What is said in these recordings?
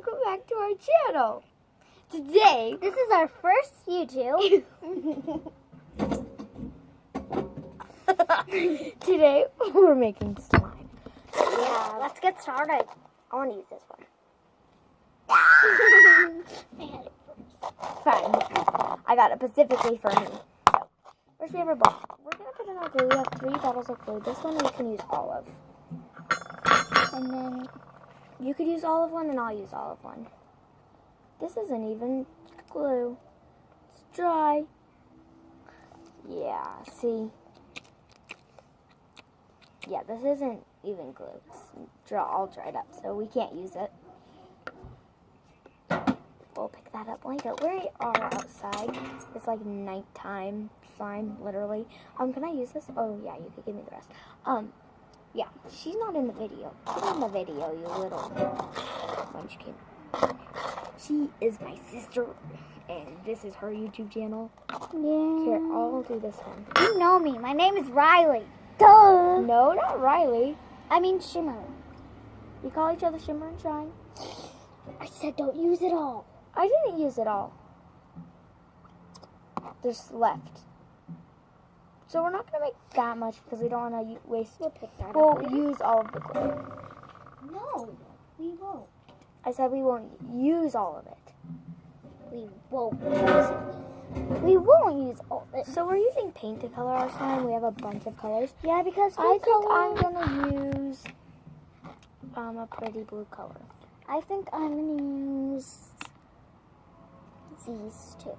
welcome back to our channel. Today, this is our first YouTube. Today, we're making slime. Yeah, let's get started. I want to use this one. Fine. I got it specifically for me. So, where's the other ball? We're going to put in our glue. We have 3 bottles of glue. This one we can use all of. And then you could use olive one and I'll use olive one. This isn't even glue. It's dry. Yeah, see? Yeah, this isn't even glue. It's all dried up, so we can't use it. We'll pick that up later. We are outside. It's like nighttime slime, literally. Can I use this? Oh, yeah, you could give me the rest. Yeah, she's not in the video. She's in the video, you little munchkin. She is my sister, and this is her YouTube channel. Yeah. Here, I'll do this one. You know me. My name is Ryleigh. Duh! No, not Ryleigh. I mean Shimmer. We call each other Shimmer and Shine. I said don't use it all. I didn't use it all. There's left. So we're not going to make that much because we don't want to waste. We'll pick that We'll up. use all of the glue. No, we won't. I said we won't use all of it. We won't use it. We won't use all of it. So we're using paint to color our slime. We have a bunch of colors. Yeah, because I think I'm going to use a pretty blue color. I think I'm going to use these two.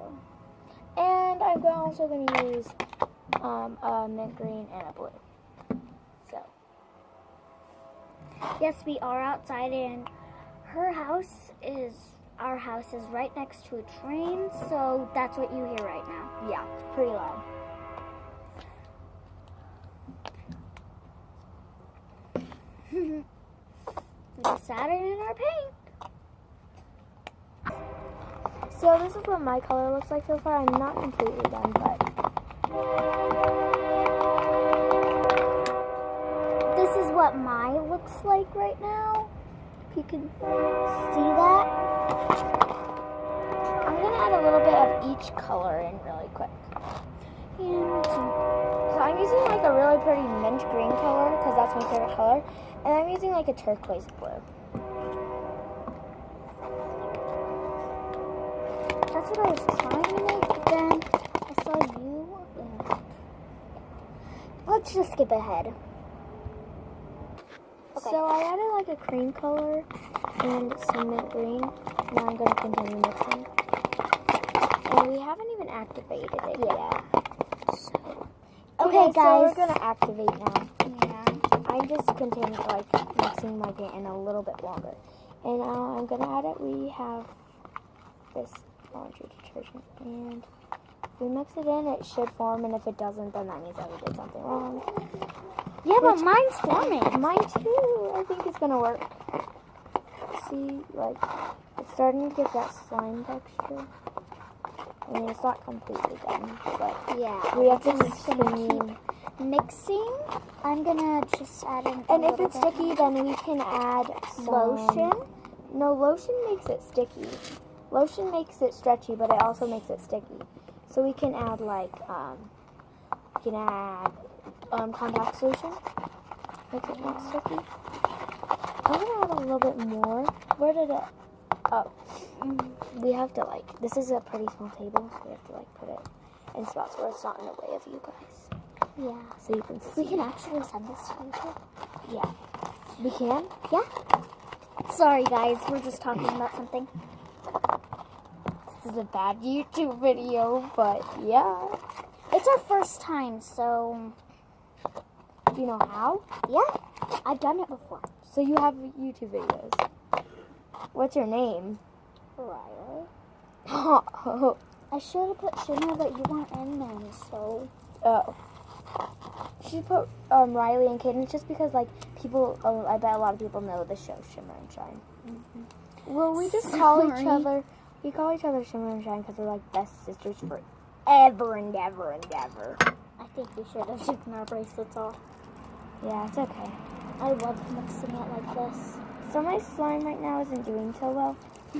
And I'm also going to use a mint green and a blue. So. Yes, we are outside, and our house is right next to a train, so that's what you hear right now. Yeah, it's pretty loud. We just added in our paint. So this is what my color looks like so far. I'm not completely done, but this is what mine looks like right now. If you can see that. I'm going to add a little bit of each color in really quick. So I'm using like a really pretty mint green color because that's my favorite color. And I'm using like a turquoise blue. That's what I was trying to make, but then I saw you. Let's just skip ahead. Okay. So I added like a cream color and some mint green. Now I'm going to continue mixing. And we haven't even activated it yet. Okay, So guys. we're going to activate now. Yeah. I'm just continuing like mixing my paint in a little bit longer. And I'm going to add it. We have this laundry detergent. And if we mix it in, it should form. And if it doesn't, then that means that we did something wrong. Yeah, but mine's forming. Mine too. I think it's going to work. See, like, it's starting to get that slime texture. I mean, it's not completely done, but Yeah. we have to keep mixing. I'm gonna just add in. And if it's sticky, then we can add lotion. No, lotion makes it sticky. Lotion makes it stretchy, but it also makes it sticky. So we can add like contact solution. Make it not sticky. I'm gonna add a little bit more. Where did it? Oh, we have to like. This is a pretty small table, so we have to like put it in spots where it's not in the way of you guys. Yeah. So you can see. We can actually send this to YouTube. Yeah. We can? Yeah. Sorry, guys. We're just talking about something. This is a bad YouTube video, but yeah. It's our first time, so Do you know how? yeah, I've done it before. So you have YouTube videos. What's your name? Ryleigh. Oh. I should have put Shimmer, but you weren't in them, so. Oh. She put Ryleigh and Cadence just because, like, people, I bet a lot of people know the show Shimmer and Shine. Mm-hmm. Well, we just call each other Shimmer and Shine because we're, like, best sisters forever and ever and ever. I think we should have taken our bracelets off. Yeah, it's okay. I love mixing it like this. So my slime right now isn't doing so well.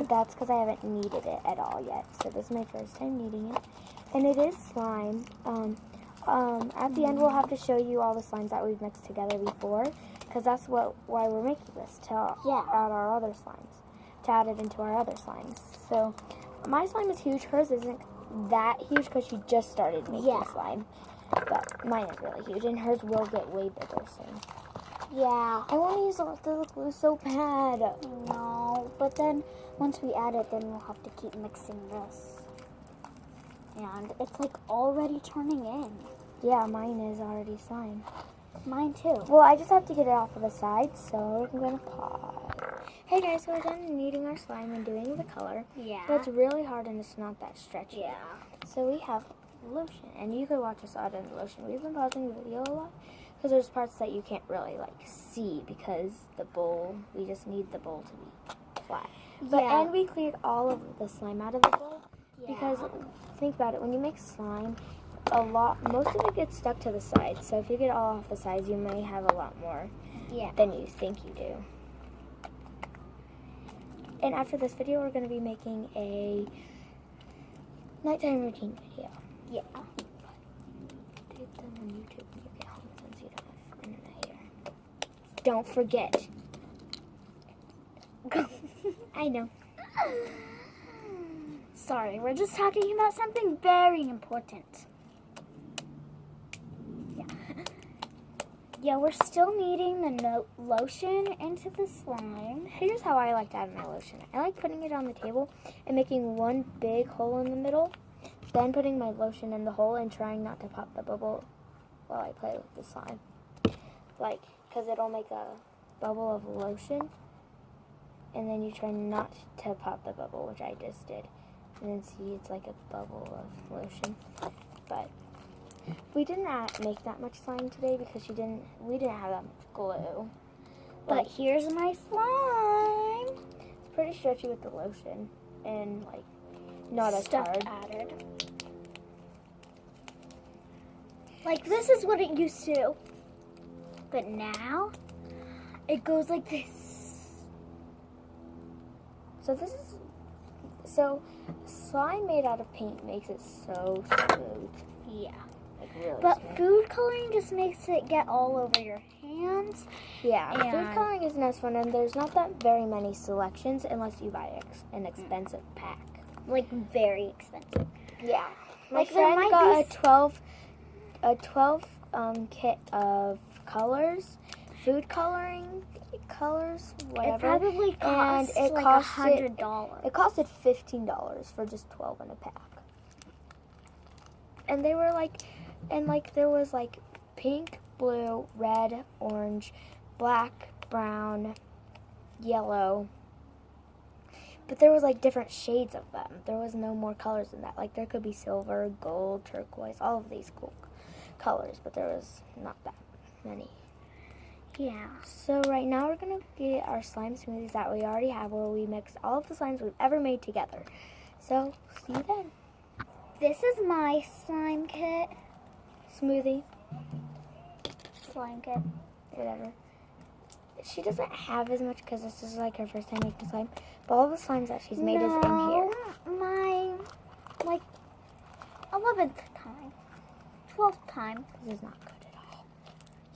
That's because I haven't kneaded it at all yet. So this is my first time kneading it. And it is slime. At the end, we'll have to show you all the slimes that we've mixed together before. Because that's why we're making this, to add our other slimes. To add it into our other slimes. So my slime is huge. Hers isn't that huge because she just started making slime. But mine is really huge. And hers will get way bigger soon. Yeah. I want to use the glue so bad. No, but then once we add it, then we'll have to keep mixing this. And it's like already turning in. Yeah, mine is already slime. Mine too. Well, I just have to get it off of the side, so I'm going to pause. Hey guys, so we're done kneading our slime and doing the color. Yeah. But it's really hard and it's not that stretchy. Yeah. So we have lotion, and you could watch us add in the lotion. We've been pausing the video a lot because there's parts that you can't really see because the bowl, we just need the bowl to be flat. But and we cleared all of the slime out of the bowl because think about it, when you make slime, most of it gets stuck to the sides. So if you get it all off the sides, you may have a lot more than you think you do. And after this video, we're going to be making a nighttime routine video. Yeah. Do them on YouTube when you get home since you don't have internet here. Don't forget. I know. Sorry, we're just talking about something very important. Yeah, we're still kneading the lotion into the slime. Here's how I like to add my lotion. I like putting it on the table and making one big hole in the middle, then putting my lotion in the hole and trying not to pop the bubble while I play with the slime. Like, because it'll make a bubble of lotion, and then you try not to pop the bubble, which I just did. And then see, it's like a bubble of lotion. But we didn't make that much slime today because we didn't have that much glue. But here's my slime. It's pretty stretchy with the lotion and like not as Stuff hard. added. Like this is what it used to. But now it goes like this. So slime made out of paint makes it so smooth. Yeah. Like really But smooth. food coloring just makes it get all over your hands. Yeah, and food coloring isn't as fun, and there's not that very many selections unless you buy an expensive pack. Like very expensive. Yeah. My Like, there friend might got be a 12 kit of colors, food coloring colors, whatever. It probably cost and it like cost $100. It costed $15 for just 12 in a pack. And they were like, there was like pink, blue, red, orange, black, brown, yellow. But there was like different shades of them. There was no more colors than that. Like there could be silver, gold, turquoise, all of these cool colors, but there was not that many. Yeah. So right now we're going to get our slime smoothies that we already have where we mix all of the slimes we've ever made together. So see you then. This is my slime kit. Smoothie, Slime kit. whatever. She doesn't have as much because this is like her first time making slime. But all the slimes that she's made is in here. My, like, 11th time. 12th time. This is not good at all.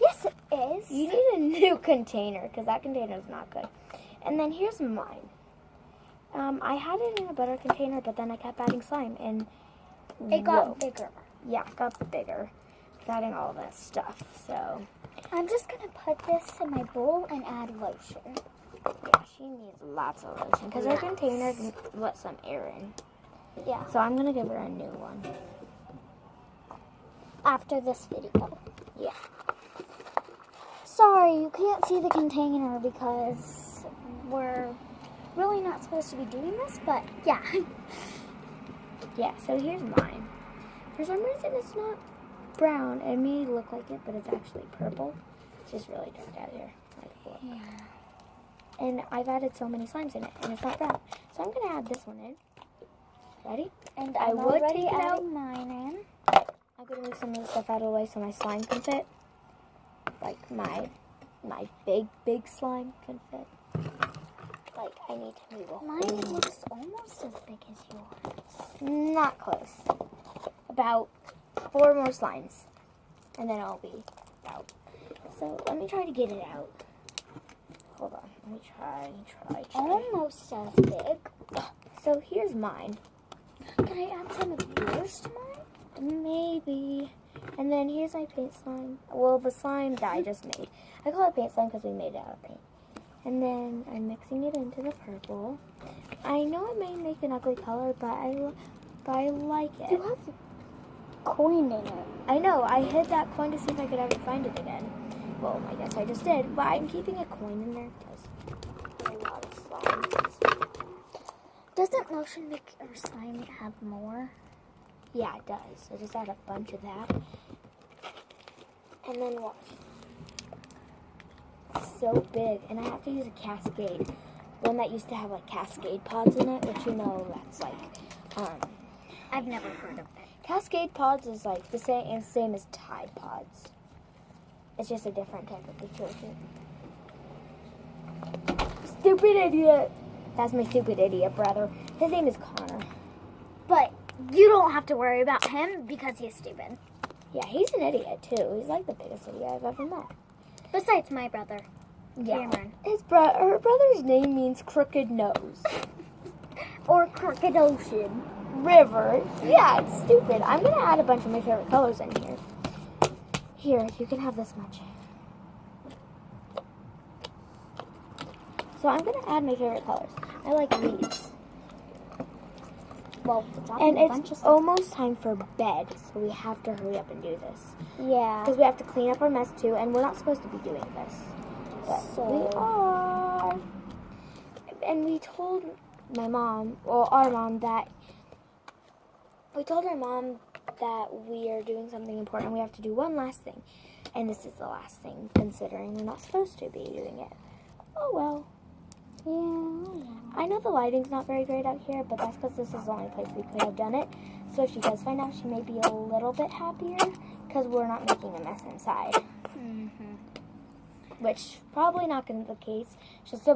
Yes, it is. You need a new container because that container is not good. And then here's mine. I had it in a better container, but then I kept adding slime and It got bigger. Yeah, it got bigger. Adding all that stuff. So I'm just going to put this in my bowl and add lotion. yeah, she needs lots of lotion because her container can let some air in. Yeah. So I'm gonna give her a new one. After this video. Yeah. Sorry, you can't see the container because we're really not supposed to be doing this, but yeah. Yeah, so here's mine. For some reason it's not brown. It may look like it, but it's actually purple. It's just really dark out here. Like, look. Yeah. And I've added so many slimes in it, and it's not brown. So I'm gonna add this one in. Ready? And I I'm would already take it out. adding mine in. I'm gonna move some of the stuff out of the way so my slime can fit. Like my big slime can fit. like I need to move a Mine whole. looks almost as big as yours. Not close. About 4 more slimes, and then I'll be out. So let me try to get it out. Hold on. Let me try. Almost as big. So here's mine. Can I add some of yours to mine? Maybe. And then here's my paint slime. Well, the slime that I just made. I call it paint slime because we made it out of paint. And then I'm mixing it into the purple. I know it may make an ugly color, but I like it. You have coin in it. I know. I hid that coin to see if I could ever find it again. Well, I guess I just did. But I'm keeping a coin in there because a lot of slimes. Doesn't lotion make our slime have more? Yeah, it does. So just add a bunch of that. And then watch. So big. And I have to use a Cascade. One that used to have like Cascade pods in it, which you know that's like, I've never heard of it. Cascade pods is like the same as Tide pods. It's just a different type of detergent. Stupid idiot! That's my stupid idiot brother. His name is Connor. But you don't have to worry about him because he's stupid. Yeah, he's an idiot too. He's like the biggest idiot I've ever met. Besides my brother, Yeah. Cameron. Her brother's name means crooked nose. Or Crooked Ocean. River. Yeah, it's stupid. I'm gonna add a bunch of my favorite colors in here. Here, you can have this much. So I'm gonna add my favorite colors. I like these. Well, And it's almost time for bed, so we have to hurry up and do this. Yeah. Because we have to clean up our mess too, and we're not supposed to be doing this. But we are. And we told my mom, well, our mom, that we told our mom that we are doing something important. We have to do one last thing. And this is the last thing, considering we're not supposed to be doing it. Oh, well. Yeah. I know the lighting's not very great out here, but that's because this is the only place we could have done it. So if she does find out, she may be a little bit happier because we're not making a mess inside. Mm-hmm. Which probably not going to be the case. She'll still